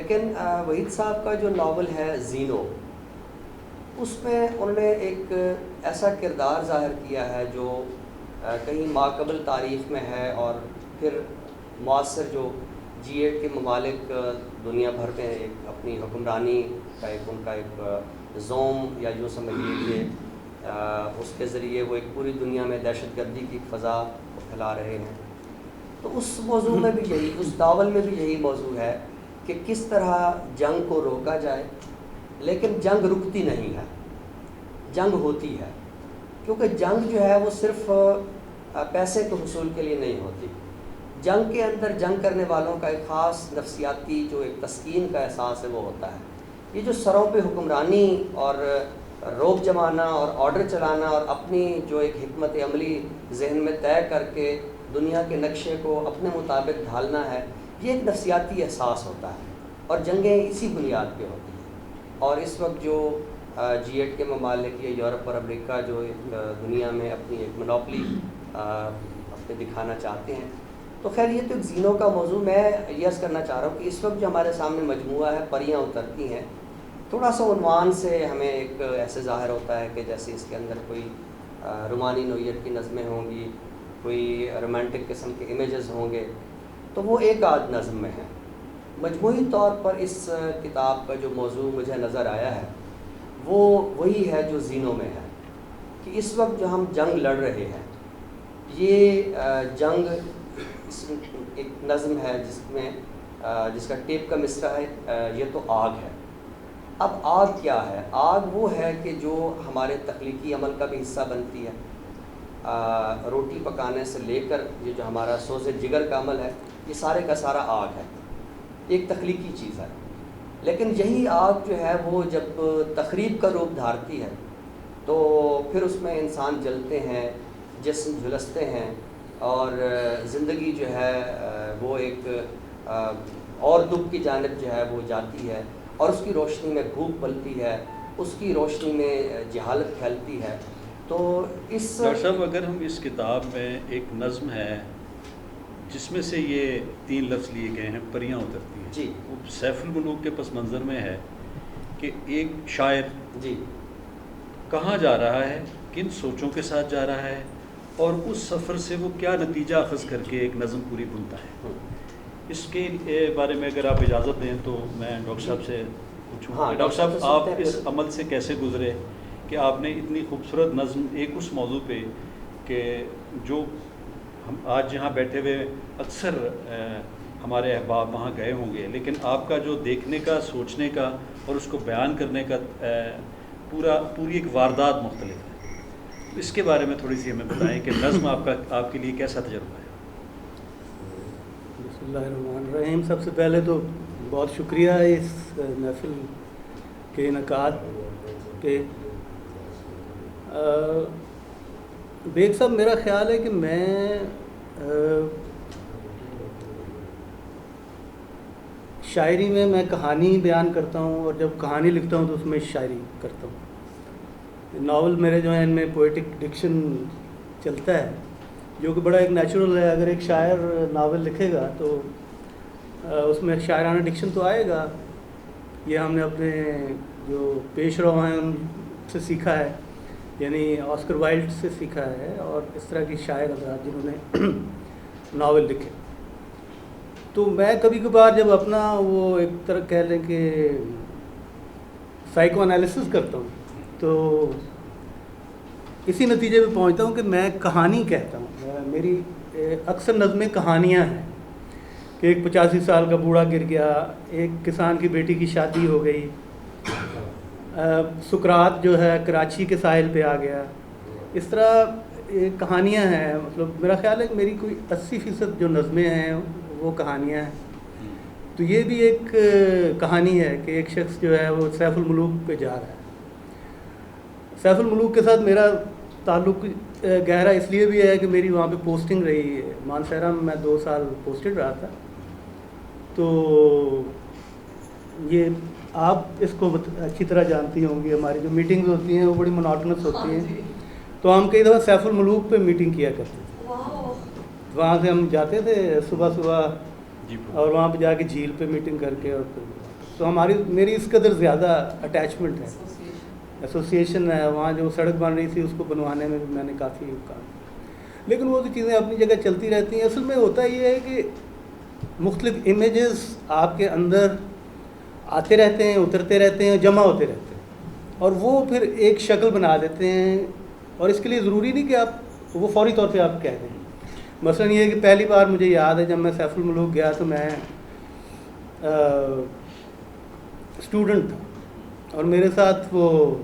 لیکن وحید صاحب کا جو ناول ہے زینو، اس میں انہوں نے ایک ایسا کردار ظاہر کیا ہے جو کہیں ماقبل تاریخ میں ہے، اور پھر معاصر جو G8 کے ممالک دنیا بھر میں ایک اپنی حکمرانی کا ان کا ایک زوم یا یوں سمجھیے کہ اس کے ذریعے وہ ایک پوری دنیا میں دہشت گردی کی فضا پھیلا رہے ہیں. تو اس موضوع میں بھی یہی، اس ناول میں بھی یہی موضوع ہے کہ کس طرح جنگ کو روکا جائے. لیکن جنگ رکتی نہیں ہے، جنگ ہوتی ہے، کیونکہ جنگ جو ہے وہ صرف پیسے کے حصول کے لیے نہیں ہوتی. جنگ کے اندر جنگ کرنے والوں کا ایک خاص نفسیاتی جو ایک تسکین کا احساس ہے وہ ہوتا ہے. یہ جو سروں پہ حکمرانی اور روب جمانا اور آرڈر چلانا اور اپنی جو ایک حکمت عملی ذہن میں طے کر کے دنیا کے نقشے کو اپنے مطابق ڈھالنا ہے، یہ ایک نفسیاتی احساس ہوتا ہے، اور جنگیں اسی بنیاد پہ ہوتی ہیں. اور اس وقت جو G8 کے ممالک یا یورپ اور امریکہ جو دنیا میں اپنی ایک منوپلی اپنے دکھانا چاہتے ہیں. تو خیر یہ تو ایک زینوں کا موضوع. میں یہ عرض کرنا چاہ رہا ہوں کہ اس وقت جو ہمارے سامنے مجموعہ ہے پریاں اترتی ہیں، تھوڑا سا عنوان سے ہمیں ایک ایسے ظاہر ہوتا ہے کہ جیسے اس کے اندر کوئی رومانی نوعیت کی نظمیں ہوں گی، کوئی رومانٹک قسم کے امیجز ہوں گے، تو وہ ایک آدھ نظم میں ہے. مجموعی طور پر اس کتاب کا جو موضوع مجھے نظر آیا ہے وہ وہی ہے جو زینوں میں ہے، کہ اس وقت جو ہم جنگ لڑ رہے ہیں، یہ جنگ ایک نظم ہے جس کا ٹیپ کا مصرع ہے یہ تو آگ ہے. اب آگ کیا ہے؟ آگ وہ ہے کہ جو ہمارے تخلیقی عمل کا بھی حصہ بنتی ہے. روٹی پکانے سے لے کر یہ جو ہمارا سوز جگر کا عمل ہے، یہ سارے کا سارا آگ ہے، ایک تخلیقی چیز ہے. لیکن یہی آگ جو ہے وہ جب تخریب کا روپ دھارتی ہے تو پھر اس میں انسان جلتے ہیں، جسم جھلستے ہیں، اور زندگی جو ہے وہ ایک اور دکھ کی جانب جو ہے وہ جاتی ہے، اور اس کی روشنی میں بھوک پلتی ہے، اس کی روشنی میں جہالت پھیلتی ہے. تو اس ڈاکٹر صاحب اگر ہم اس کتاب میں ایک نظم ہے جس میں سے یہ 3 لفظ لیے گئے ہیں پریاں اترتی ہیں، جی وہ سیف الملوک کے پس منظر میں ہے کہ ایک شاعر جی کہاں جا رہا ہے، کن سوچوں کے ساتھ جا رہا ہے، اور اس سفر سے وہ کیا نتیجہ اخذ کر کے ایک نظم پوری بنتا ہے. اس کے بارے میں اگر آپ اجازت دیں تو میں ڈاکٹر صاحب سے پوچھوں. ہاں ڈاکٹر صاحب آپ اس عمل سے کیسے گزرے کہ آپ نے اتنی خوبصورت نظم ایک اس موضوع پہ کہ جو ہم آج جہاں بیٹھے ہوئے اکثر ہمارے احباب وہاں گئے ہوں گے، لیکن آپ کا جو دیکھنے کا، سوچنے کا اور اس کو بیان کرنے کا پوری ایک واردات مختلف ہے. اس کے بارے میں تھوڑی سی ہمیں بتائیں کہ نظم آپ کے لیے کیسا تجربہ ہے؟ بسم اللہ الرحمن الرحیم. سب سے پہلے تو بہت شکریہ اس محفل کے انعقاد پہ. بیگ صاحب، میرا خیال ہے کہ میں شاعری میں کہانی بیان کرتا ہوں، اور جب کہانی لکھتا ہوں تو اس میں شاعری کرتا ہوں. ناول میرے جو ہیں ان میں پوئٹک ڈکشن چلتا ہے جو کہ بڑا ایک نیچرل ہے. اگر ایک شاعر ناول لکھے گا تو اس میں شاعرانہ ڈکشن تو آئے گا. یہ ہم نے اپنے جو پیش رو ہیں ان سے سیکھا ہے، یعنی آسکر وائلڈ سے سیکھا ہے، اور اس طرح کی شاعر حضرات جنہوں نے ناول لکھے. تو میں کبھی کبھار جب اپنا وہ ایک طرح کہہ لیں کہ سائیکو انالیسس کرتا ہوں تو اسی نتیجے پہ پہنچتا ہوں کہ میں کہانی کہتا ہوں. میری اکثر نظمیں کہانیاں ہیں کہ ایک 85 سال کا بوڑھا گر گیا، ایک کسان کی بیٹی کی شادی ہو گئی، سقراط جو ہے کراچی کے ساحل پہ آ گیا. اس طرح کہانیاں ہیں. مطلب میرا خیال ہے کہ میری کوئی 80% جو نظمیں ہیں وہ کہانیاں ہیں. تو یہ بھی ایک کہانی ہے کہ ایک شخص جو ہے وہ سیف الملوک پہ جا رہا ہے. سیف الملوک کے ساتھ میرا تعلق گہرا اس لیے بھی ہے کہ میری وہاں پہ پوسٹنگ رہی ہے. مانسہرہ میں 2 سال پوسٹڈ رہا تھا. تو یہ آپ اس کو اچھی طرح جانتی ہوں گی، ہماری جو میٹنگز ہوتی ہیں وہ بڑی مونوٹونس ہوتی ہیں. تو ہم کئی دفعہ سیف الملوک پہ میٹنگ کیا کرتے تھے. وہاں سے ہم جاتے تھے صبح اور وہاں پہ جا کے جھیل پہ میٹنگ کر کے اور پھر تو میری اس قدر زیادہ اٹیچمنٹ ہے، ایسوسیشن ہے، وہاں جو سڑک بن رہی تھی اس کو بنوانے میں بھی میں نے کافی کام، لیکن وہ تو چیزیں اپنی جگہ چلتی رہتی ہیں. اصل میں ہوتا یہ ہے کہ مختلف امیجز آپ کے اندر آتے رہتے ہیں، اترتے رہتے ہیں، جمع ہوتے رہتے ہیں، اور وہ پھر ایک شکل بنا دیتے ہیں. اور اس کے لیے ضروری نہیں کہ آپ وہ فوری طور پہ آپ کہہ دیں. مثلاً یہ ہے کہ پہلی بار مجھے یاد ہے جب میں سیف الملوک گیا تو میں اسٹوڈنٹ تھا، اور میرے ساتھ وہ،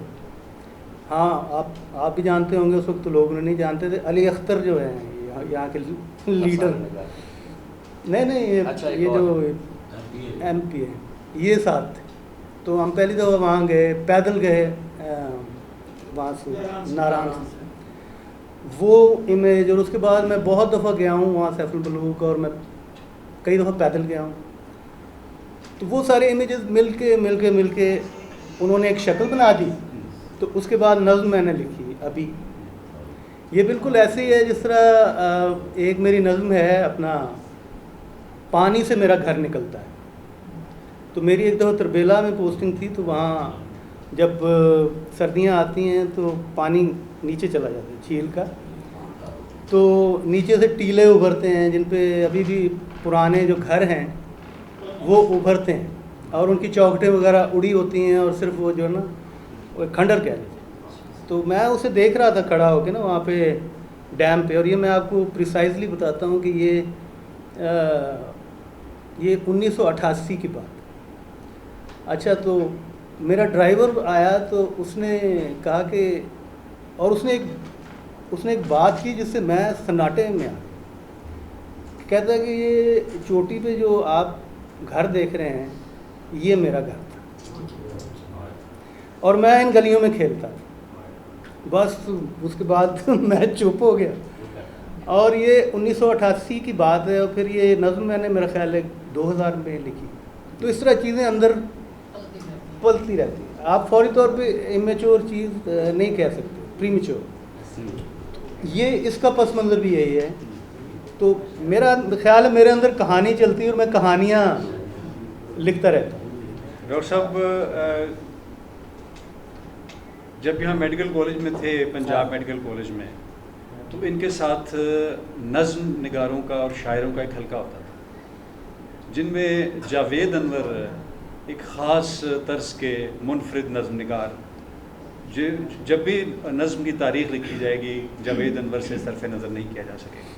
ہاں آپ بھی جانتے ہوں گے، اس وقت تو لوگ نہیں جانتے تھے، علی اختر جو ہیں یہاں کے لیڈر. نہیں یہ جو ایم پی ہے، یہ ساتھ تھے. تو ہم پہلی دفعہ وہاں گئے، پیدل گئے وہاں سے ناران سے، وہ امیج. اور اس کے بعد میں بہت دفعہ گیا ہوں وہاں سیف الملوک، اور میں کئی دفعہ پیدل گیا ہوں. تو وہ سارے امیجز مل کے انہوں نے ایک شکل بنا دی. تو اس کے بعد نظم میں نے لکھی ابھی. یہ بالکل ایسے ہی ہے جس طرح ایک میری نظم ہے اپنا، پانی سے میرا گھر نکلتا ہے. تو میری ایک دفعہ تربیلا میں پوسٹنگ تھی، تو وہاں جب سردیاں آتی ہیں تو پانی نیچے چلا جاتا ہے جھیل کا، تو نیچے سے ٹیلے ابھرتے ہیں جن پہ ابھی بھی پرانے جو گھر ہیں وہ ابھرتے ہیں، اور ان کی چوکھٹیں وغیرہ اڑی ہوتی ہیں، اور صرف وہ جو ہے نا وہ کھنڈر کہہ لیتے ہیں. تو میں اسے دیکھ رہا تھا کھڑا ہو کے نا وہاں پہ ڈیم پہ. اور یہ میں آپ کو پریسائزلی بتاتا ہوں کہ یہ 1988 کی بات. اچھا، تو میرا ڈرائیور آیا تو اس نے کہا کہ، اور اس نے ایک بات کی جس سے میں سناٹے میں آ، کہتا ہے کہ یہ چوٹی پہ جو آپ گھر دیکھ رہے ہیں یہ میرا گھر تھا، اور میں ان گلیوں میں کھیلتا تھا. بس اس کے بعد میں چپ ہو گیا. اور یہ 1988 کی بات ہے، اور پھر یہ نظم میں نے میرا خیال ہے 2000 میں لکھی. تو اس طرح چیزیں اندر پلتی رہتی ہیں. آپ فوری طور پہ امیچور چیز نہیں کہہ سکتے، پری میچور. یہ اس کا پس منظر بھی یہی ہے. تو میرا خیال ہے میرے اندر کہانی چلتی ہے، اور میں کہانیاں لکھتا رہتا ہوں. ڈاکٹر صاحب، جب یہاں میڈیکل کالج میں تھے، پنجاب میڈیکل کالج میں، تو ان کے ساتھ نظم نگاروں کا اور شاعروں کا ایک حلقہ ہوتا تھا، جن میں جاوید انور ایک خاص طرز کے منفرد نظم نگار، جب بھی نظم کی تاریخ لکھی جائے گی جاوید انور سے صرف نظر نہیں کیا جا سکے گا.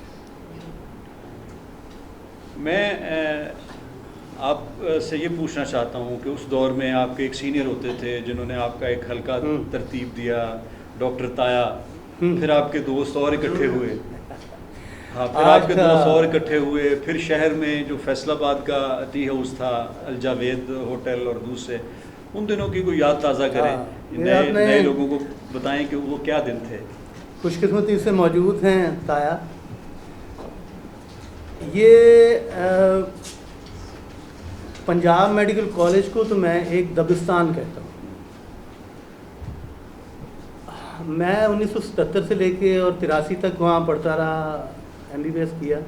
میں آپ سے یہ پوچھنا چاہتا ہوں کہ اس دور میں آپ کے ایک سینئر ہوتے تھے جنہوں نے آپ کا ایک حلقہ ترتیب دیا، ڈاکٹر تایا. پھر آپ کے دوست اور اکٹھے ہوئے، پھر شہر میں جو فیصل آباد کا ٹی ہاؤس تھا، الجاوید ہوٹل، اور دوسرے، ان دنوں کی کوئی یاد تازہ کریں، نئے لوگوں کو بتائیں کہ وہ کیا دن تھے. خوش قسمتی سے موجود ہیں تایا. یہ پنجاب میڈیکل کالج کو تو میں ایک دبستان کہتا ہوں. میں 1977 سے لے کے اور 83 تک وہاں پڑھتا رہا، MBBS کیا.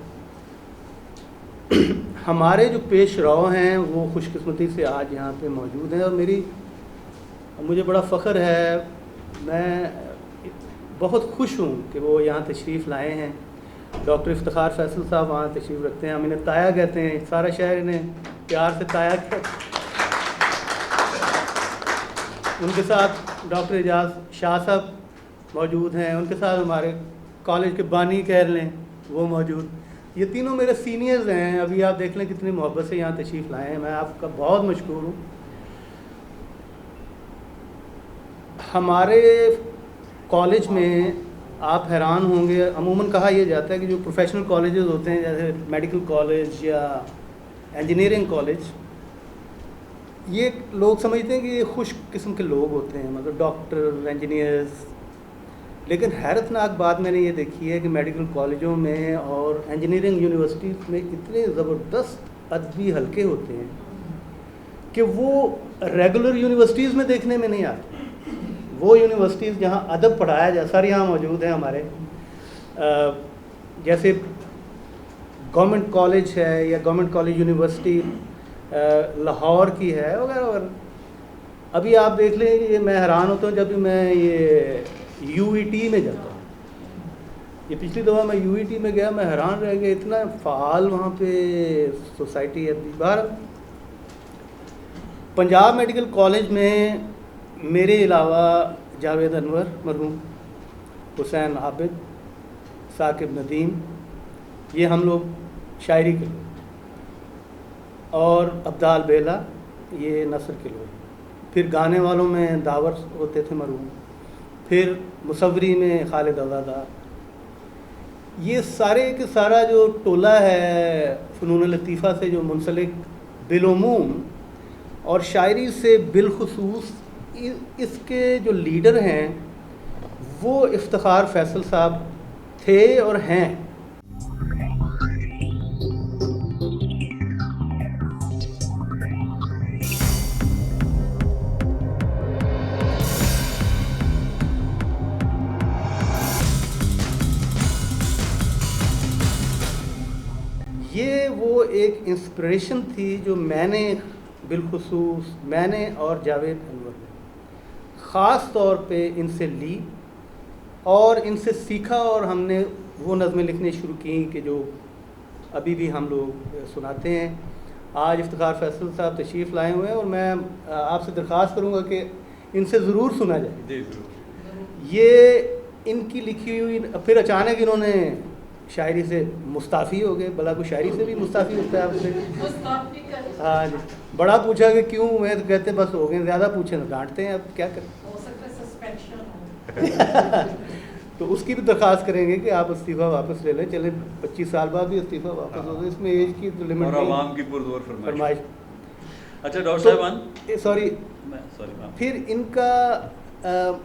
ہمارے جو پیش رو ہیں وہ خوش قسمتی سے آج یہاں پہ موجود ہیں، اور مجھے بڑا فخر ہے، میں بہت خوش ہوں کہ وہ یہاں تشریف لائے ہیں. ڈاکٹر افتخار فیصل صاحب وہاں تشریف رکھتے ہیں، ہم انہیں تایا کہتے ہیں، سارا شہر انہیں پیار سے تایا کہتے ہیں. ان کے ساتھ ڈاکٹر اعجاز شاہ صاحب موجود ہیں، ان کے ساتھ ہمارے کالج کے بانی کہہ لیں وہ موجود. یہ تینوں میرے سینئرز ہیں. ابھی آپ دیکھ لیں کتنی محبت سے یہاں تشریف لائے ہیں، میں آپ کا بہت مشکور ہوں. ہمارے کالج میں آپ حیران ہوں گے، عموماً کہا یہ جاتا ہے کہ جو پروفیشنل کالجز ہوتے ہیں جیسے میڈیکل کالج یا انجینئرنگ کالج، یہ لوگ سمجھتے ہیں کہ یہ خوش قسم کے لوگ ہوتے ہیں، مطلب ڈاکٹر، انجینئرز. لیکن حیرت ناک بات میں نے یہ دیکھی ہے کہ میڈیکل کالجوں میں اور انجینئرنگ یونیورسٹیز میں اتنے زبردست ادبی حلقے ہوتے ہیں کہ وہ ریگولر یونیورسٹیز میں دیکھنے میں نہیں آتے. وہ یونیورسٹیز جہاں ادب پڑھایا جائے، سر یہاں موجود ہیں ہمارے، جیسے گورنمنٹ کالج ہے یا گورنمنٹ کالج یونیورسٹی لاہور کی ہے وغیرہ وغیرہ. ابھی آپ دیکھ لیں یہ میں حیران ہوتا ہوں جب بھی میں یہ یو ای ٹی میں جاتا ہوں. یہ پچھلی دفعہ میں یو ای ٹی میں گیا, میں حیران رہ گیا, اتنا فعال وہاں پہ سوسائٹی ہے. باہر پنجاب میڈیکل کالج میں میرے علاوہ جاوید انور مرحوم, حسین عابد, ثاقب ندیم, یہ ہم لوگ شاعری کے لوگ, اور عبدال بیلا یہ نثر کے لوگ. پھر گانے والوں میں داور ہوتے تھے مرحوم, پھر مصوری میں خالد آزادہ. یہ سارے کے سارا جو ٹولہ ہے فنون لطیفہ سے جو منسلک بالعموم اور شاعری سے بالخصوص, اس کے جو لیڈر ہیں وہ افتخار فیصل صاحب تھے اور ہیں. یہ وہ ایک انسپریشن تھی جو میں نے بالخصوص میں نے اور جاوید انور نے خاص طور پہ ان سے لی اور ان سے سیکھا, اور ہم نے وہ نظمیں لکھنے شروع کی کہ جو ابھی بھی ہم لوگ سناتے ہیں. آج افتخار فیصل صاحب تشریف لائے ہوئے ہیں اور میں آپ سے درخواست کروں گا کہ ان سے ضرور سنا جائے. یہ ان کی لکھی ہوئی, پھر اچانک انہوں نے شاعری سے مستعفی ہو گئے. بلا کو شاعری سے بھی مستعفی ہوتا ہے آپ سے؟ ہاں جی. بڑا پوچھا کہ کیوں, میں تو کہتے بس ہو گئے, زیادہ پوچھے نا ڈانٹتے ہیں, اب کیا کریں. تو اس کی بھی درخواست کریں گے کہ آپ استعفیٰ واپس لے لیں. چلے 25 سال بعد بھی استعفیٰ واپس ہو گئے, اس میں ایج کی تو لمٹ اور نہیں. عوام کی پردور فرمائش. اچھا ڈاکٹر صاحبان, سوری, پھر ان کا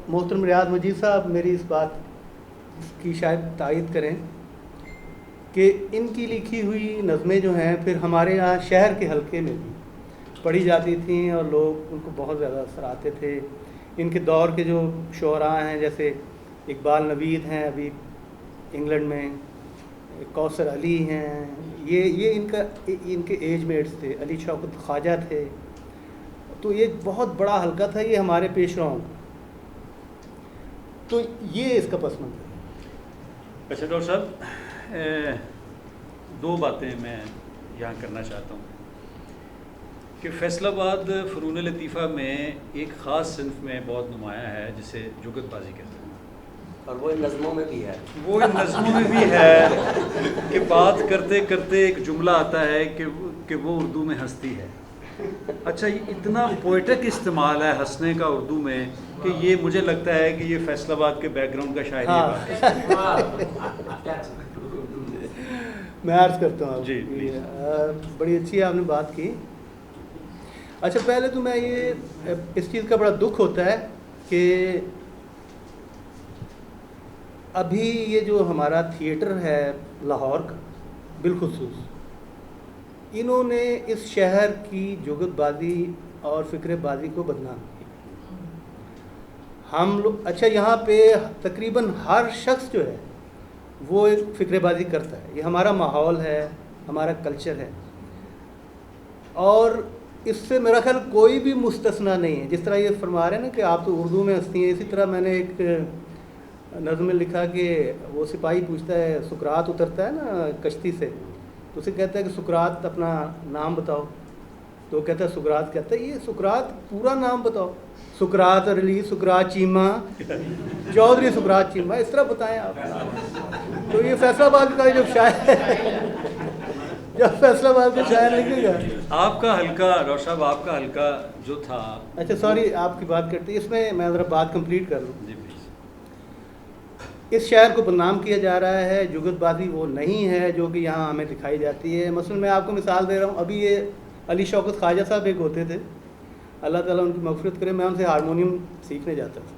محترم ریاض مجید صاحب میری اس بات کی شاید تائید کریں کہ ان کی لکھی ہوئی نظمیں جو ہیں پھر ہمارے یہاں شہر کے حلقے میں بھی پڑھی جاتی تھیں اور لوگ ان کو بہت زیادہ اثر آتے تھے. ان کے دور کے جو شعراء ہیں جیسے اقبال نوید ہیں ابھی انگلینڈ میں, کوثر علی ہیں, یہ ان کے ایج میٹس تھے. علی شوکت خواجہ تھے. تو یہ بہت بڑا حلقہ تھا یہ ہمارے پیش روؤں کا. تو یہ اس کا پس منظر ہے. اچھا ڈاکٹر صاحب, دو باتیں میں یہاں کرنا چاہتا ہوں کہ فیصل آباد فنون لطیفہ میں ایک خاص صنف میں بہت نمایاں ہے جسے جگت بازی کہتے ہیں, اور وہ ان نظموں میں بھی ہے. وہ ان نظموں میں بھی ہے کہ بات کرتے کرتے ایک جملہ آتا ہے کہ وہ اردو میں ہنستی ہے. اچھا, یہ اتنا پوئٹک استعمال ہے ہنسنے کا اردو میں کہ یہ مجھے لگتا ہے کہ یہ فیصل آباد کے بیک گراؤنڈ کا شاعری ہے. میں عرض کرتا ہوں. جی بڑی اچھی آپ نے بات کی. اچھا, پہلے تو میں یہ اس چیز کا بڑا دکھ ہوتا ہے کہ ابھی یہ جو ہمارا تھیٹر ہے لاہور کا بالخصوص, انہوں نے اس شہر کی جگت بازی اور فکر بازی کو بدنام کیا. ہم لوگ اچھا یہاں پہ تقریباً ہر شخص جو ہے وہ ایک فکر بازی کرتا ہے. یہ ہمارا ماحول ہے, ہمارا کلچر ہے, اور اس سے میرا خیال کوئی بھی مستثنا نہیں ہے. جس طرح یہ فرما رہے ہیں نا کہ آپ تو اردو میں ہنستی ہیں, اسی طرح میں نے ایک نظم میں لکھا کہ وہ سپاہی پوچھتا ہے, سقراط اترتا ہے نا کشتی سے, تو اسے کہتا ہے کہ سقراط اپنا نام بتاؤ. تو وہ کہتا ہے سقراط, کہتا ہے یہ سقراط پورا نام بتاؤ, سقراط علی, سقراط چیمہ, چودھری سقراط چیمہ, اس طرح بتائیں آپ. تو یہ فیصل آباد کا جب شاعر جب فیصل آباد کا شاعر لکھے گا. آپ کا حلقہ ڈاکٹر صاحب, آپ کا حلقہ جو تھا, اچھا سوری آپ کی بات کرتے, اس میں ذرا بات کمپلیٹ کر لوں. جی پلیز. اس شہر کو بدنام کیا جا رہا ہے. جگت بازی وہ نہیں ہے جو کہ یہاں ہمیں دکھائی جاتی ہے. مثلا میں آپ کو مثال دے رہا ہوں, ابھی یہ علی شوکت خواجہ صاحب ایک ہوتے تھے, اللہ تعالیٰ ان کی مغفرت کرے, میں ان سے ہارمونیم سیکھنے جاتا تھا.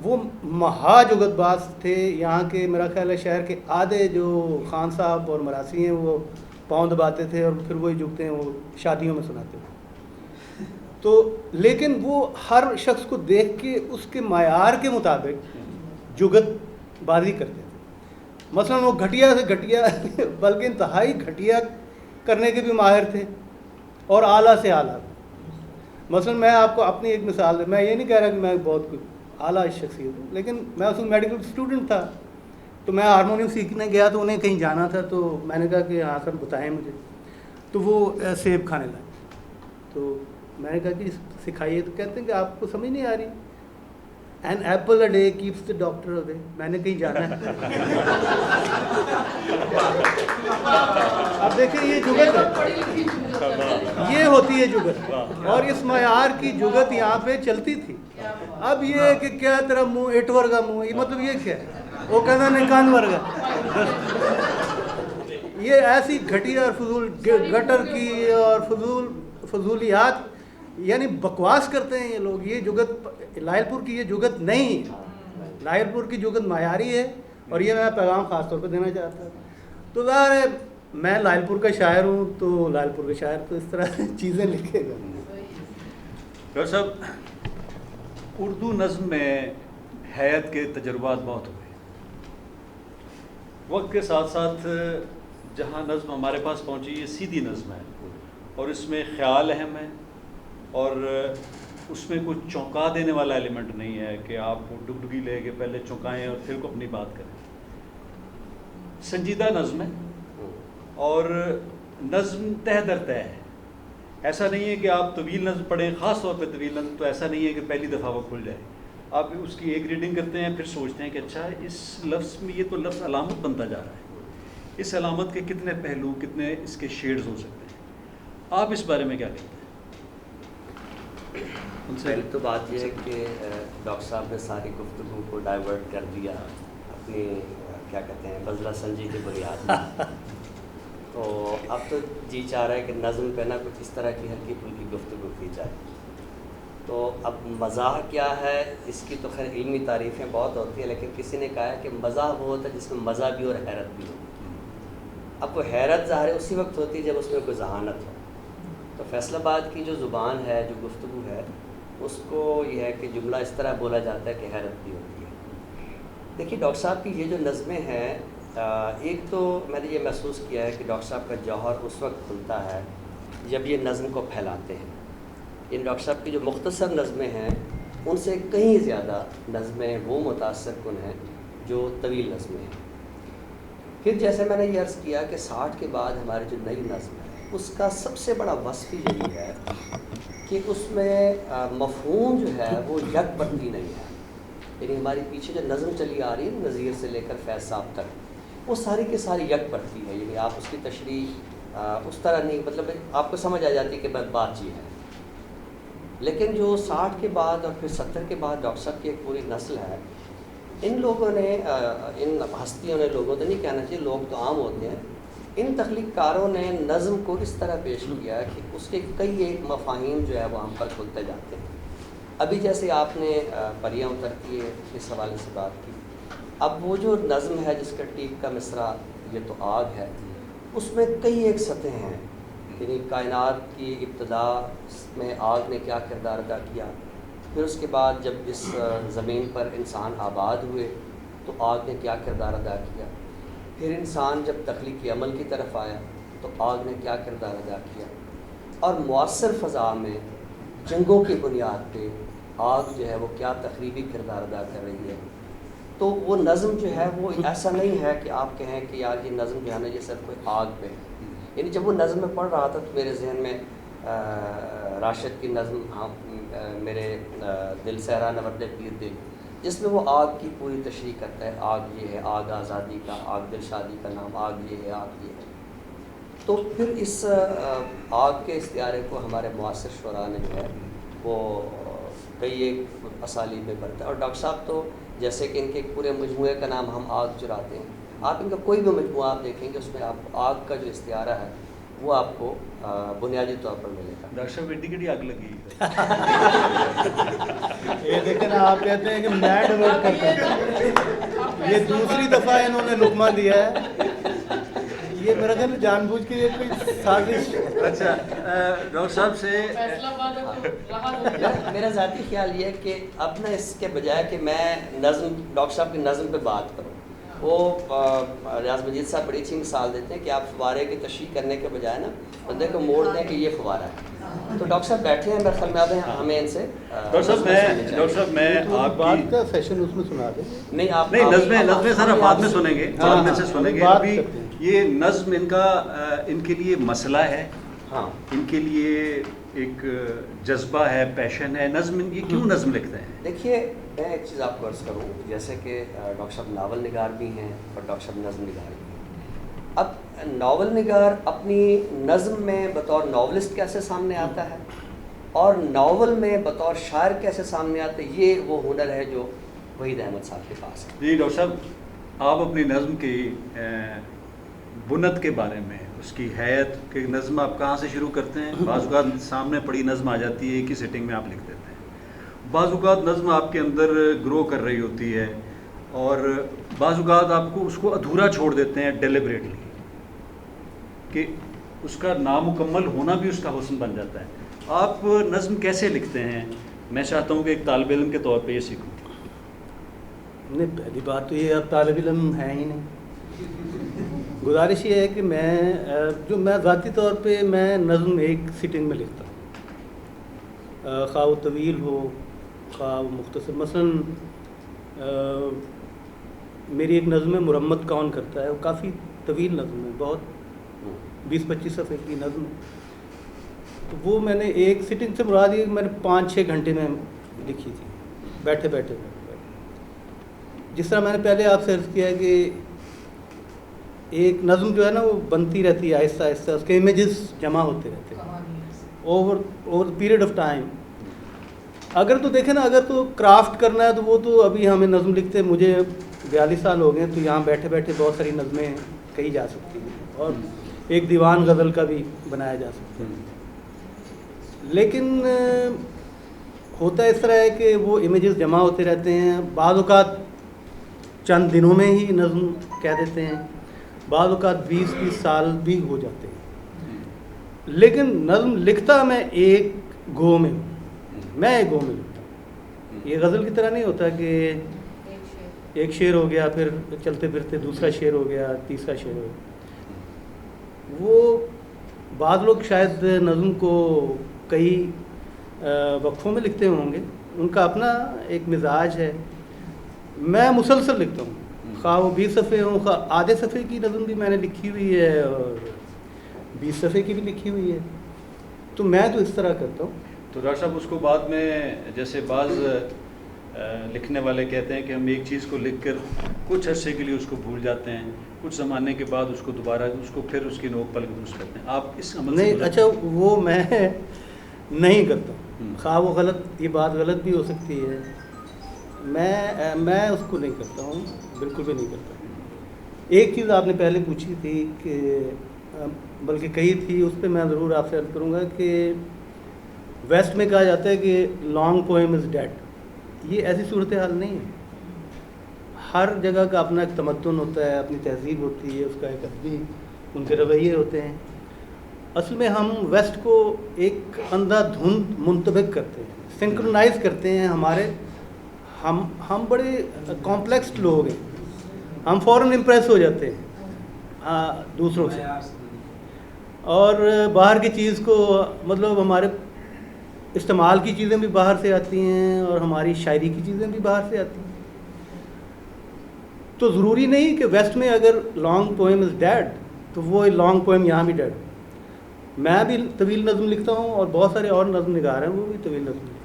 وہ مہا جگت باز تھے. یہاں کے میرا خیال ہے شہر کے آدھے جو خان صاحب اور مراسی ہیں وہ پاؤں دباتے تھے اور پھر وہی جھکتے ہیں وہ شادیوں میں سناتے تھے. تو لیکن وہ ہر شخص کو دیکھ کے اس کے معیار کے مطابق جگت بازی کرتے تھے. مثلا وہ گھٹیا سے گھٹیا بلکہ انتہائی گھٹیا کرنے کے بھی ماہر تھے. اور اعلیٰ سے اعلیٰ. مثلا میں آپ کو اپنی ایک مثال دوں, میں یہ نہیں کہہ رہا کہ میں بہت اعلیٰ شخصیت ہوں, لیکن میں اس میں میڈیکل اسٹوڈنٹ تھا, تو میں ہارمونیم سیکھنے گیا تو انہیں کہیں جانا تھا, تو میں نے کہا کہ ہاں سر بتائیں مجھے, تو وہ سیب کھانے لگے. تو میں نے کہا کہ سکھائیے, تو کہتے ہیں کہ آپ کو سمجھ نہیں آ رہی, an apple a day keeps the doctor away. میں نے کہیں جانا ہے. اب دیکھیں یہ جگت ہے, یہ ہوتی ہے جگت, اور اس معیار کی جگت یہاں پہ چلتی تھی. اب یہ ہے کہ کیا تیرا منہ اٹ ورگا منہ, یہ مطلب یہ کیا ہے, وہ کہنا نہیں کان ورگا. یہ ایسی گھٹیا اور فضول گٹر کی اور فضولیات یعنی بکواس کرتے ہیں یہ لوگ. یہ جگت لائل پور کی یہ جگت نہیں ہے, لائل پور کی جگت معیاری ہے, اور یہ میں پیغام خاص طور پہ دینا چاہتا ہوں. تو ظاہر ہے میں لائل پور کا شاعر ہوں, تو لائل پور کا شاعر تو اس طرح چیزیں لکھے گا. ڈاکٹر صاحب, اردو نظم میں حیات کے تجربات بہت ہوئے. وقت کے ساتھ ساتھ جہاں نظم ہمارے پاس پہنچی یہ سیدھی نظم ہے, اور اس میں خیال اہم ہے, اور اس میں کوئی چونکا دینے والا ایلیمنٹ نہیں ہے کہ آپ ڈگڈگی لے کے پہلے چونکائیں اور پھر کو اپنی بات کریں. سنجیدہ نظم ہے, اور نظم تہ در تہ ہے. ایسا نہیں ہے کہ آپ طویل نظم پڑھیں, خاص طور پہ طویل نظم تو ایسا نہیں ہے کہ پہلی دفعہ وہ کھل جائے. آپ اس کی ایک ریڈنگ کرتے ہیں, پھر سوچتے ہیں کہ اچھا اس لفظ میں یہ تو لفظ علامت بنتا جا رہا ہے, اس علامت کے کتنے پہلو, کتنے اس کے شیڈز ہو سکتے ہیں. آپ اس بارے میں کیا کہتے ہیں؟ پہلی تو بات یہ ہے کہ ڈاکٹر صاحب نے ساری گفتگو کو ڈائیورٹ کر دیا اپنی کیا کہتے ہیں بزلہ سنجی کی بنیاد پر. تو اب تو جی چاہ رہا ہے کہ نظم پہ نہ کچھ اس طرح کی ہلکی پھلکی گفتگو کی جائے. تو اب مزاح کیا ہے, اس کی تو خیر علمی تعریفیں بہت ہوتی ہیں, لیکن کسی نے کہا ہے کہ مزاح وہ ہوتا ہے جس میں مزہ بھی اور حیرت بھی ہو. اب وہ حیرت ظاہر ہے اسی وقت ہوتی ہے جب اس میں کوئی ذہانت ہو. تو فیصل آباد کی جو زبان ہے, جو گفتگو ہے, اس کو یہ ہے کہ جملہ اس طرح بولا جاتا ہے کہ حیرت بھی ہوتی ہے. دیکھیے ڈاکٹر صاحب کی یہ جو نظمیں ہیں, ایک تو میں نے یہ محسوس کیا ہے کہ ڈاکٹر صاحب کا جوہر اس وقت کھلتا ہے جب یہ نظم کو پھیلاتے ہیں. ان ڈاکٹر صاحب کی جو مختصر نظمیں ہیں ان سے کہیں زیادہ نظمیں وہ متاثر کن ہیں جو طویل نظمیں ہیں. پھر جیسے میں نے یہ عرض کیا کہ 60 کے بعد ہماری جو نئی نظم ہے اس کا سب سے بڑا وصف یہی ہے کہ اس میں مفہوم جو ہے وہ یک پرتی نہیں ہے. یعنی ہماری پیچھے جو نظم چلی آ رہی ہے نظیر سے لے کر فیض صاحب تک, وہ ساری کی ساری یک پرتی ہے. یعنی آپ اس کی تشریح اس طرح نہیں, مطلب آپ کو سمجھ آ جاتی ہے کہ بات چیت ہے. لیکن جو 60 کے بعد اور پھر 70 کے بعد ڈاکٹر صاحب کی ایک پوری نسل ہے, ان لوگوں نے, ان ہستیوں نے, لوگوں تو نہیں کہنا چاہیے, لوگ تو عام ہوتے ہیں, ان تخلیق کاروں نے نظم کو اس طرح پیش کیا کہ اس کے کئی ایک مفاہیم جو ہے وہ ہم پر کھلتے جاتے ہیں. ابھی جیسے آپ نے پریاں اترتی ہے اس حوالے سے بات کی, اب وہ جو نظم ہے جس کا ٹیک کا مصرع یہ تو آگ ہے, اس میں کئی ایک سطح ہیں. یعنی کائنات کی ابتدا میں آگ نے کیا کردار ادا کیا, پھر اس کے بعد جب اس زمین پر انسان آباد ہوئے تو آگ نے کیا کردار ادا کیا, پھر انسان جب تخلیقی عمل کی طرف آیا تو آگ نے کیا کردار ادا کیا, اور معاصر فضا میں جنگوں کی بنیاد پہ آگ جو ہے وہ کیا تخریبی کردار ادا کر رہی ہے. تو وہ نظم جو ہے وہ ایسا نہیں ہے کہ آپ کہیں کہ یار یہ نظم جو ہے نا یہ صرف کوئی آگ پہ. یعنی جب وہ نظم میں پڑھ رہا تھا تو میرے ذہن میں راشد کی نظم میرے دل سہرا نورد پیر دل, جس میں وہ آگ کی پوری تشریح کرتا ہے. آگ یہ ہے, آگ آزادی کا, آگ دل شادی کا نام, آگ یہ ہے, آگ یہ ہے. تو پھر اس آگ کے استعارے کو ہمارے معاصر شعراء نے جو ہے وہ کئی ایک اسالیب میں برتا ہے. اور ڈاکٹر صاحب تو جیسے کہ ان کے ایک پورے مجموعے کا نام ہم آگ چراتے ہیں, آپ ان کا کوئی بھی مجموعہ آپ دیکھیں گے اس میں آپ آگ کا جو استعارہ ہے وہ آپ کو بنیادی طور پر ملے گا. ڈاکٹر صاحب ایڈی کیڑی آگ لگی یہ دیکھیں نا, آپ کہتے ہیں کہ میں ڈیورٹ کرتا ہوں, یہ دوسری دفعہ انہوں نے لقمہ دیا ہے, یہ میرا خیال جان بوجھ کے یہ کوئی سازش. اچھا ڈاکٹر صاحب سے میرا ذاتی خیال یہ ہے کہ اب نہ اس کے بجائے کہ میں نظم ڈاکٹر صاحب کی نظم پہ بات کروں, وہ ریاض مجید صاحب بڑی اچھی مثال دیتے ہیں کہ آپ فوارے کی تشریح کرنے کے بجائے نا بندے کو موڑ دیں کہ یہ فوارہ ہے. تو ڈاکٹر صاحب بیٹھے ہیں میرے خیال میں اب ہمیں ان سے ڈاکٹر صاحب میں آپ بات کا سیشن اس میں سنا دیں. نہیں آپ نہیں نظمیں سر بعد میں سنیں گے, بعد میں سے سنیں گے. ابھی یہ نظم ان کا ان کے لیے مسئلہ ہے, ہاں ان کے لیے ایک جذبہ ہے, پیشن ہے. نظم یہ کیوں نظم لکھتے ہیں؟ دیکھیے میں ایک چیز آپ کو عرض کروں, جیسے کہ ڈاکٹر صاحب ناول نگار بھی ہیں اور ڈاکٹر صاحب نظم نگار بھی ہیں. اب ناول نگار اپنی نظم میں بطور ناولسٹ کیسے سامنے آتا ہے اور ناول میں بطور شاعر کیسے سامنے آتا ہے, یہ وہ ہنر ہے جو وحید احمد صاحب کے پاس ہے. جی ڈاکٹر صاحب آپ اپنی نظم کی بنت کے بارے میں, اس کی حیت کہ نظم آپ کہاں سے شروع کرتے ہیں؟ بعض اوقات سامنے پڑی نظم آ جاتی ہے, ایک ہی سیٹنگ میں آپ لکھ دیتے ہیں. بعض اوقات نظم آپ کے اندر گرو کر رہی ہوتی ہے اور بعض اوقات آپ کو اس کو ادھورا چھوڑ دیتے ہیں ڈیلیبریٹلی, کہ اس کا نامکمل ہونا بھی اس کا حسن بن جاتا ہے. آپ نظم کیسے لکھتے ہیں؟ میں چاہتا ہوں کہ ایک طالب علم کے طور پہ یہ سیکھوں. نہیں, پہلی بات تو یہ اب طالب علم ہے ہی نہیں. گزارش یہ ہے کہ میں ذاتی طور پہ میں نظم ایک سٹنگ میں لکھتا ہوں, خواہ وہ طویل ہو خواہ وہ مختصر. مثلا میری ایک نظم ہے مرمت کون کرتا ہے, وہ کافی طویل نظم ہے, بہت 20-25 صفحے کی نظم ہے. تو وہ میں نے ایک سٹنگ سے مراد یہ میں نے 5-6 گھنٹے میں لکھی تھی, بیٹھے بیٹھے. جس طرح میں نے پہلے آپ سے عرض کیا ہے کہ ایک نظم جو ہے نا وہ بنتی رہتی ہے آہستہ آہستہ, اس کے امیجز جمع ہوتے رہتے ہیں اوور پیریڈ آف ٹائم. اگر تو دیکھیں نا, اگر تو کرافٹ کرنا ہے تو وہ تو ابھی ہمیں نظم لکھتے مجھے 42 سال ہو گئے, تو یہاں بیٹھے بیٹھے بہت ساری نظمیں کہی جا سکتی ہیں اور ایک دیوان غزل کا بھی بنایا جا سکتا ہے. لیکن ہوتا اس طرح ہے کہ وہ امیجز جمع ہوتے رہتے ہیں. بعض اوقات چند دنوں میں ہی نظم کہہ دیتے ہیں, بعض اوقات 20-30 سال بھی ہو جاتے ہیں. لیکن نظم لکھتا میں ایک گو میں ہوں, میں ایک گو میں لکھتا ہوں. یہ غزل کی طرح نہیں ہوتا کہ ایک شعر ہو گیا پھر چلتے پھرتے دوسرا شعر ہو گیا, تیسرا شعر ہو گیا. وہ بعض لوگ شاید نظم کو کئی وقفوں میں لکھتے ہوں گے, ان کا اپنا ایک مزاج ہے. میں مسلسل لکھتا ہوں, خواہ وہ 20 صفحے ہوں, خواہ آدھے صفحے کی نظم بھی میں نے لکھی ہوئی ہے اور 20 صفحے کی بھی لکھی ہوئی ہے. تو میں تو اس طرح کرتا ہوں. تو ڈاکٹر صاحب اس کو بعد میں جیسے بعض لکھنے والے کہتے ہیں کہ ہم ایک چیز کو لکھ کر کچھ عرصے کے لیے اس کو بھول جاتے ہیں, کچھ زمانے کے بعد اس کو دوبارہ اس کو پھر اس کی نوک پلک درست کرتے ہیں. آپ اس عمل سے نہیں, اچھا وہ میں نہیں کرتا. خواہ وہ غلط, یہ بات غلط بھی ہو سکتی ہے, میں اس کو نہیں کرتا ہوں, بالکل بھی نہیں کرتا. ایک چیز آپ نے پہلے پوچھی تھی کہ بلکہ کہی تھی, اس پہ میں ضرور آپ سے عرض کروں گا کہ ویسٹ میں کہا جاتا ہے کہ لانگ پوئم از ڈیڈ. یہ ایسی صورتحال نہیں ہے. ہر جگہ کا اپنا ایک تمدن ہوتا ہے, اپنی تہذیب ہوتی ہے, اس کا ایک ادبی ان کے رویے ہوتے ہیں. اصل میں ہم ویسٹ کو ایک اندھا دھند منطبق کرتے ہیں, سنکرونائز کرتے ہیں. ہم بڑے کمپلیکس لوگ ہیں, ہم فوراً امپریس ہو جاتے ہیں دوسروں سے, اور باہر کی چیز کو مطلب ہمارے استعمال کی چیزیں بھی باہر سے آتی ہیں اور ہماری شاعری کی چیزیں بھی باہر سے آتی ہیں. تو ضروری نہیں کہ ویسٹ میں اگر لانگ پوئم از ڈیڈ تو وہ لانگ پوئم یہاں بھی ڈیڈ. میں بھی طویل نظم لکھتا ہوں اور بہت سارے اور نظم نگار ہیں وہ بھی طویل نظم لکھتے ہیں.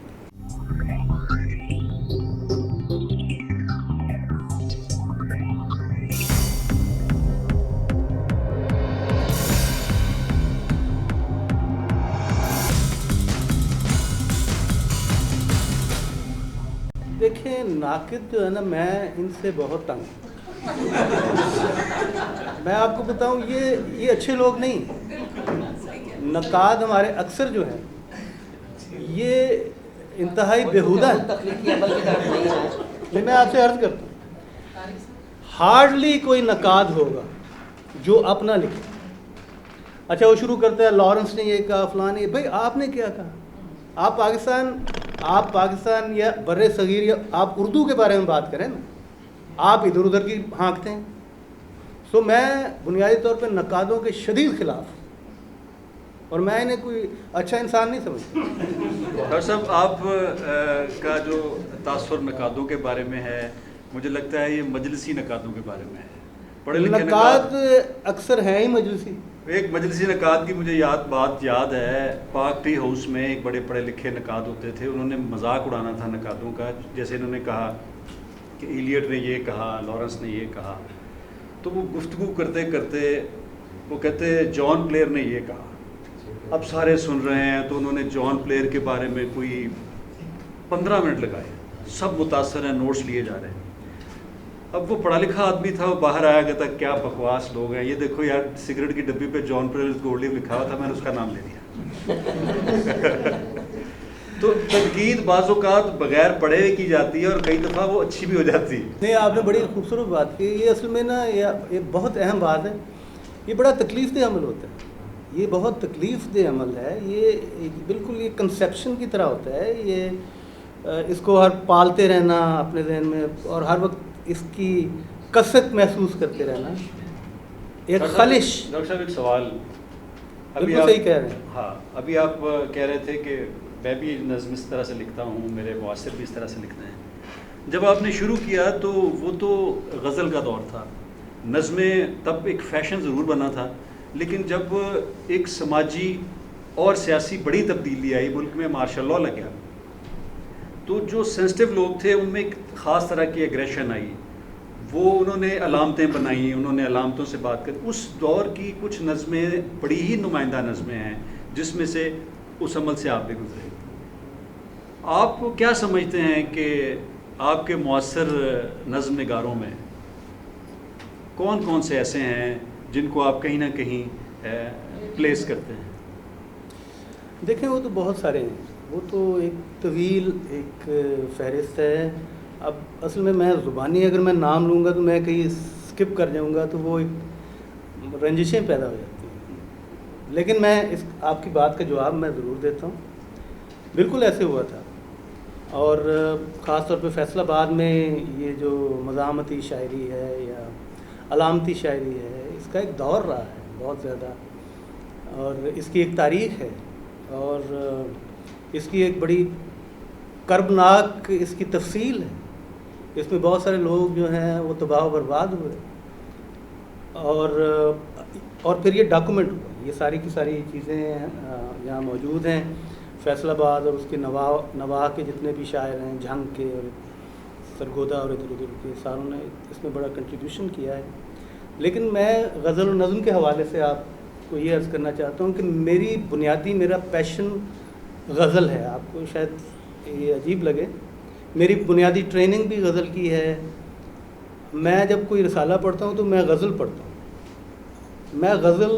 دیکھیں ناقد جو ہے نا, میں ان سے بہت تنگ ہوں. میں آپ کو بتاؤں یہ اچھے لوگ نہیں. نقاد ہمارے اکثر جو ہیں یہ انتہائی بیہودہ ہیں. میں آپ سے عرض کرتا ہوں, ہارڈلی کوئی نقاد ہوگا جو اپنا لکھے. اچھا وہ شروع کرتا ہے لارنس نے یہ کہا, فلاں نے, بھائی آپ نے کیا کہا؟ آپ پاکستان یا بر صغیر یا آپ اردو کے بارے میں بات کریں نا. آپ ادھر ادھر کی ہانکتے ہیں. سو میں بنیادی طور پہ نقادوں کے شدید خلاف، اور میں انہیں کوئی اچھا انسان نہیں سمجھتا. ڈاکٹر صاحب، آپ کا جو تاثر نقادوں کے بارے میں ہے، مجھے لگتا ہے یہ مجلسی نقادوں کے بارے میں ہے. پڑھے لکھے نقاد اکثر ہیں ہی مجلسی. ایک مجلسی نقاد کی مجھے بات یاد ہے، پاک ٹی ہاؤس میں ایک بڑے پڑھے لکھے نقاد ہوتے تھے. انہوں نے مذاق اڑانا تھا نقادوں کا. جیسے انہوں نے کہا کہ ایلیٹ نے یہ کہا، لارنس نے یہ کہا، تو وہ گفتگو کرتے کرتے وہ کہتے جان پلیئر نے یہ کہا. اب سارے سن رہے ہیں، تو انہوں نے جان پلیئر کے بارے میں کوئی 15 منٹ لگائے. سب متاثر ہیں، نوٹس لیے جا رہے ہیں. اب وہ پڑھا لکھا آدمی تھا، وہ باہر آیا کہتا کیا بکواس لوگ ہیں، یہ دیکھو یار سگریٹ کی ڈبی پہ جان پلیئر گولڈ لیف لکھا ہوا تھا، میں نے اس کا نام لے دیا. تو تنقید بعض اوقات بغیر پڑھے کی جاتی ہے، اور کئی دفعہ وہ اچھی بھی ہو جاتی ہے. نہیں، آپ نے بڑی خوبصورت بات کی. یہ اصل میں نا یہ بہت اہم بات ہے. یہ بڑا تکلیف دہ عمل ہوتا ہے. یہ بہت تکلیف دہ عمل ہے. یہ بالکل یہ کنسیپشن کی طرح ہوتا ہے. یہ اس کو ہر پالتے رہنا اپنے ذہن میں، اور ہر وقت اس کی کثرت محسوس کرتے رہنا، ایک خلش. ڈاکٹر صاحب ایک سوال. بالکل صحیح کہہ رہے ہیں. ہاں، ابھی آپ کہہ رہے تھے کہ میں بھی نظم اس طرح سے لکھتا ہوں، میرے معاصر بھی اس طرح سے لکھتے ہیں. جب آپ نے شروع کیا تو وہ تو غزل کا دور تھا. نظمیں تب ایک فیشن ضرور بنا تھا، لیکن جب ایک سماجی اور سیاسی بڑی تبدیلی آئی، ملک میں مارشل لاء لگ گیا، تو جو سینسٹیو لوگ تھے ان میں ایک خاص طرح کی ایگریشن آئی. وہ انہوں نے علامتیں بنائیں، انہوں نے علامتوں سے بات کر. اس دور کی کچھ نظمیں بڑی ہی نمائندہ نظمیں ہیں، جس میں سے اس عمل سے آپ بھی گزرے. آپ کو کیا سمجھتے ہیں کہ آپ کے معاصر نظم نگاروں میں کون کون سے ایسے ہیں جن کو آپ کہیں نہ کہیں پلیس کرتے ہیں؟ دیکھیں، وہ تو بہت سارے ہیں. وہ تو ایک طویل ایک فہرست ہے. اب اصل میں زبانی اگر میں نام لوں گا تو میں کہیں اسکپ کر جاؤں گا، تو وہ ایک رنجشیں پیدا ہو جاتی ہیں. لیکن میں اس آپ کی بات کا جواب میں ضرور دیتا ہوں. بالکل ایسے ہوا تھا. اور خاص طور پہ فیصل آباد میں یہ جو مزاحمتی شاعری ہے یا علامتی شاعری ہے، اس کا ایک دور رہا ہے بہت زیادہ، اور اس کی ایک تاریخ ہے، اور اس کی ایک بڑی کربناک اس کی تفصیل ہے. اس میں بہت سارے لوگ جو ہیں وہ تباہ و برباد ہوئے، اور پھر یہ ڈاکومنٹ ہوا. یہ ساری کی ساری چیزیں یہاں موجود ہیں. فیصل آباد اور اس کے نواح کے جتنے بھی شاعر ہیں، جھنگ کے اور سرگودا اور ادھر ادھر کے، ساروں نے اس میں بڑا کنٹریبیوشن کیا ہے. لیکن میں غزل و نظم کے حوالے سے آپ کو یہ عرض کرنا چاہتا ہوں کہ میرا پیشن غزل ہے. آپ کو شاید یہ عجیب لگے، میری بنیادی ٹریننگ بھی غزل کی ہے. میں جب کوئی رسالہ پڑھتا ہوں تو میں غزل پڑھتا ہوں. میں غزل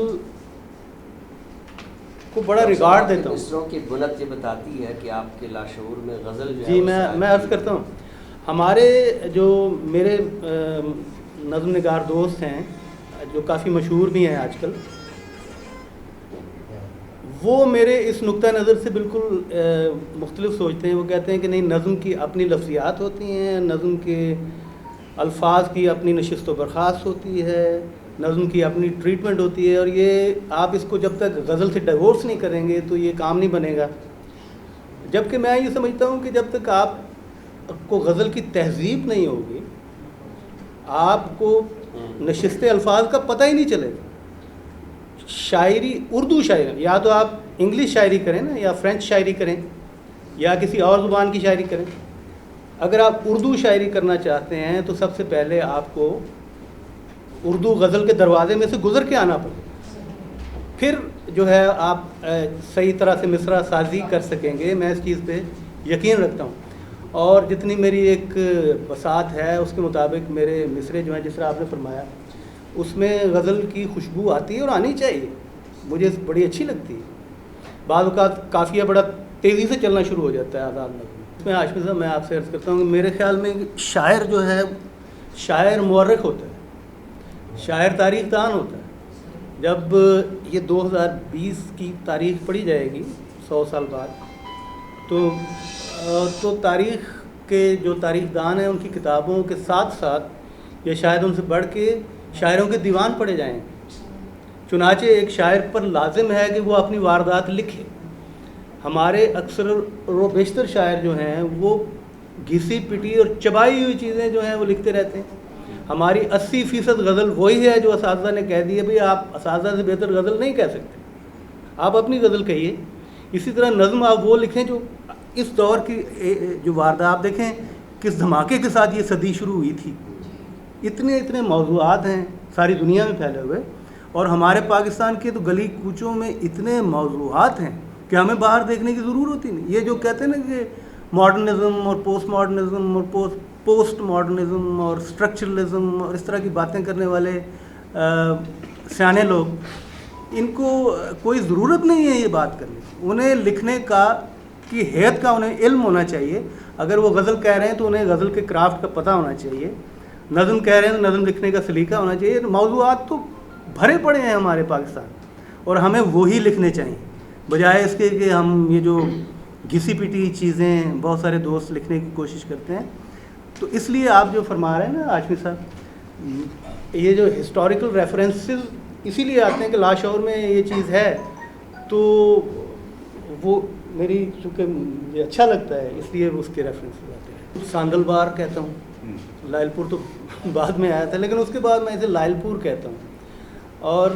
کو بڑا ریگارڈ دیتا ہوں. مصروں کی بنت یہ بتاتی ہے کہ آپ کے لاشعور میں غزل جو ہے. جی، میں عرض کرتا ہوں. ہمارے جو میرے نظم نگار دوست ہیں جو کافی مشہور بھی ہیں آج کل، وہ میرے اس نقطہ نظر سے بالکل مختلف سوچتے ہیں. وہ کہتے ہیں کہ نہیں، نظم کی اپنی لفظیات ہوتی ہیں، نظم کے الفاظ کی اپنی نشست و برخاست ہوتی ہے، نظم کی اپنی ٹریٹمنٹ ہوتی ہے، اور یہ آپ اس کو جب تک غزل سے ڈائیورس نہیں کریں گے تو یہ کام نہیں بنے گا. جبکہ میں یہ سمجھتا ہوں کہ جب تک آپ کو غزل کی تہذیب نہیں ہوگی، آپ کو نشست الفاظ کا پتہ ہی نہیں چلے گا. شاعری، اردو شاعری، یا تو آپ انگلش شاعری کریں نا، یا فرینچ شاعری کریں، یا کسی اور زبان کی شاعری کریں. اگر آپ اردو شاعری کرنا چاہتے ہیں تو سب سے پہلے آپ کو اردو غزل کے دروازے میں سے گزر کے آنا پڑے. پھر جو ہے آپ صحیح طرح سے مصرع سازی کر سکیں گے. میں اس چیز پہ یقین رکھتا ہوں، اور جتنی میری ایک بساط ہے اس کے مطابق میرے مصرے جو ہیں، جس طرح آپ نے فرمایا، اس میں غزل کی خوشبو آتی ہے اور آنی چاہیے. مجھے بڑی اچھی لگتی ہے. بعض اوقات قافیہ بڑا تیزی سے چلنا شروع ہو جاتا ہے آزاد نظم. اس میں ہاشمی صاحب، میں آپ سے عرض کرتا ہوں کہ میرے خیال میں شاعر جو ہے، شاعر مورخ ہوتا ہے، شاعر تاریخ دان ہوتا ہے. جب یہ 2020 کی تاریخ پڑھی جائے گی 100 سال بعد، تو تاریخ کے جو تاریخ دان ہیں ان کی کتابوں کے ساتھ ساتھ یا شاید ان سے بڑھ کے شاعروں کے دیوان پڑھے جائیں. چنانچہ ایک شاعر پر لازم ہے کہ وہ اپنی واردات لکھے. ہمارے اکثر و بیشتر شاعر جو ہیں وہ گھسی پٹی اور چبائی ہوئی چیزیں جو ہیں وہ لکھتے رہتے ہیں. ہماری 80% غزل وہی ہے جو اساتذہ نے کہہ دی ہے بھئی آپ اساتذہ سے بہتر غزل نہیں کہہ سکتے, آپ اپنی غزل کہیے. اسی طرح نظم آپ وہ لکھیں جو اس دور کی جو واردات, آپ دیکھیں کس دھماکے کے ساتھ یہ صدی شروع ہوئی تھی. اتنے موضوعات ہیں ساری دنیا میں پھیلے ہوئے, اور ہمارے پاکستان کے تو گلی کوچوں میں اتنے موضوعات ہیں کہ ہمیں باہر دیکھنے کی ضرورت ہی نہیں. یہ جو کہتے ہیں نا کہ ماڈرنزم اور پوسٹ ماڈرنزم اور پوسٹ ماڈرنزم اور اسٹرکچرلزم اور اس طرح کی باتیں کرنے والے سیانے لوگ, ان کو کوئی ضرورت نہیں ہے یہ بات کرنے کی. انہیں لکھنے کی حیت کا انہیں علم ہونا چاہیے. اگر وہ غزل کہہ رہے ہیں تو انہیں غزل کے کرافٹ کا پتہ ہونا چاہیے. نظم کہہ رہے ہیں تو نظم لکھنے کا سلیقہ ہونا چاہیے. موضوعات تو بھرے پڑے ہیں ہمارے پاکستان, اور ہمیں وہی لکھنے چاہیے بجائے اس کے کہ ہم یہ جو گھسی پٹی چیزیں بہت سارے دوست لکھنے کی کوشش کرتے ہیں. تو اس لیے آپ جو فرما رہے ہیں نا ہاشمی صاحب, یہ جو ہسٹوریکل ریفرنسز اسی لیے آتے ہیں کہ لاشعور میں یہ چیز ہے, تو وہ میری چونکہ مجھے اچھا لگتا ہے اس لیے اس کے ریفرنسز آتے ہیں. ساندل بار کہتا ہوں, لائل پور تو بعد میں آیا تھا لیکن اس کے بعد میں اسے لائل پور کہتا ہوں. اور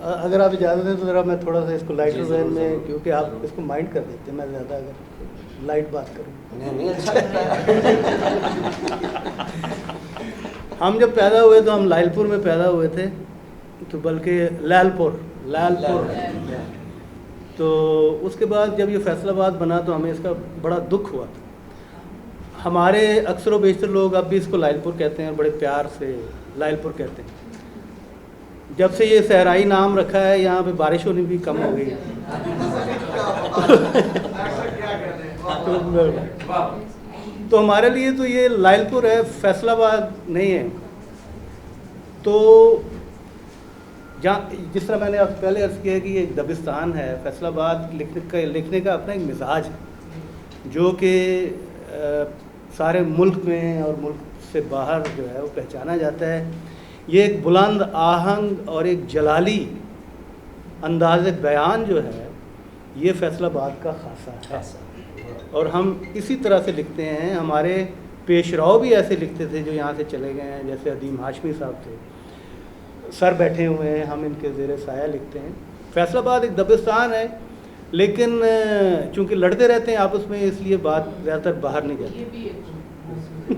اگر آپ اجازت دیں تو ذرا میں تھوڑا سا اس کو لائٹر وین میں, کیونکہ آپ اس کو مائنڈ کر دیتے ہیں میں زیادہ اگر لائٹ بات کروں. نہیں اچھا لگتا ہے. ہم جب پیدا ہوئے تو ہم لائل پور میں پیدا ہوئے تھے, تو بلکہ لال پور. تو اس کے بعد جب یہ فیصل آباد بنا تو ہمیں اس کا بڑا دکھ ہوا تھا. ہمارے اکثر و بیشتر لوگ اب بھی اس کو لائل پور کہتے ہیں اور بڑے پیار سے لائل پور کہتے ہیں. جب سے یہ صحرائی نام رکھا ہے یہاں پہ بارش ہونی بھی کم ہو گئی. تو ہمارے لیے تو یہ لائل پور ہے, فیصل آباد نہیں ہے. تو جہاں جس طرح میں نے آپ پہلے عرض کیا کہ یہ دبستان ہے, فیصل آباد لکھنے کا اپنا ایک مزاج ہے جو کہ سارے ملک میں اور ملک سے باہر جو ہے وہ پہچانا جاتا ہے. یہ ایک بلند آہنگ اور ایک جلالی انداز بیان جو ہے یہ فیصل آباد کا خاصہ ہے, اور ہم اسی طرح سے لکھتے ہیں. ہمارے پیش رو بھی ایسے لکھتے تھے جو یہاں سے چلے گئے ہیں, جیسے عدیم ہاشمی صاحب تھے, سر بیٹھے ہوئے ہیں, ہم ان کے زیر سایہ لکھتے ہیں. فیصل آباد ایک دبستان ہے, لیکن چونکہ لڑتے رہتے ہیں آپس میں اس لیے بات زیادہ تر باہر نہیں جاتی.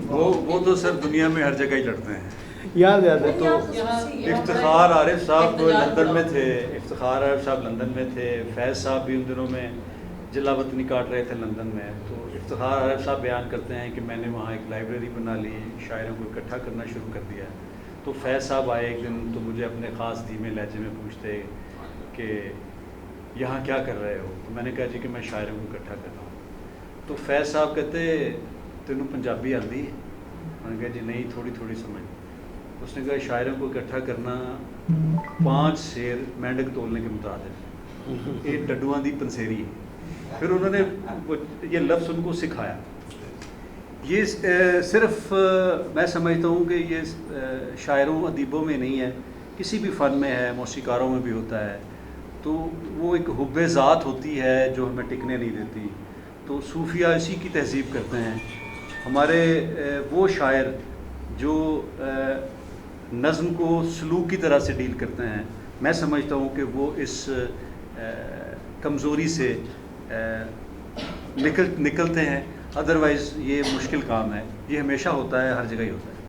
وہ تو سر دنیا میں ہر جگہ ہی لڑتے ہیں. یہاں زیادہ تو افتخار عارف صاحب لندن میں تھے, افتخار عارف صاحب لندن میں تھے, فیض صاحب بھی ان دنوں میں جلا وطنی کاٹ رہے تھے لندن میں. تو افتخار عارف صاحب بیان کرتے ہیں کہ میں نے وہاں ایک لائبریری بنا لی, شاعروں کو اکٹھا کرنا شروع کر دیا. تو فیض صاحب آئے ایک دن تو مجھے اپنے خاص دھیمے لہجے میں پوچھتے کہ یہاں کیا کر رہے ہو. تو میں نے کہا جی کہ میں شاعروں کو اکٹھا کر رہا ہوں. تو فیض صاحب کہتے تینوں پنجابی آتی ہے. میں نے کہا جی نہیں تھوڑی تھوڑی سمجھ. اس نے کہا شاعروں کو اکٹھا کرنا 5 شیر مینڈک تولنے کے مترادف, یہ ڈڈواں دی پنسیری ہے. پھر انہوں نے یہ لفظ ان کو سکھایا. یہ صرف میں سمجھتا ہوں کہ یہ شاعروں ادیبوں میں نہیں ہے, کسی بھی فن میں ہے, موسیقاروں میں بھی ہوتا ہے. تو وہ ایک حب ذات ہوتی ہے جو ہمیں ٹکنے نہیں دیتی. تو صوفیہ اسی کی تہذیب کرتے ہیں. ہمارے وہ شاعر جو نظم کو سلوک کی طرح سے ڈیل کرتے ہیں, میں سمجھتا ہوں کہ وہ اس کمزوری سے نکلتے ہیں. ادروائز یہ مشکل کام ہے, یہ ہمیشہ ہوتا ہے, ہر جگہ ہی ہوتا ہے.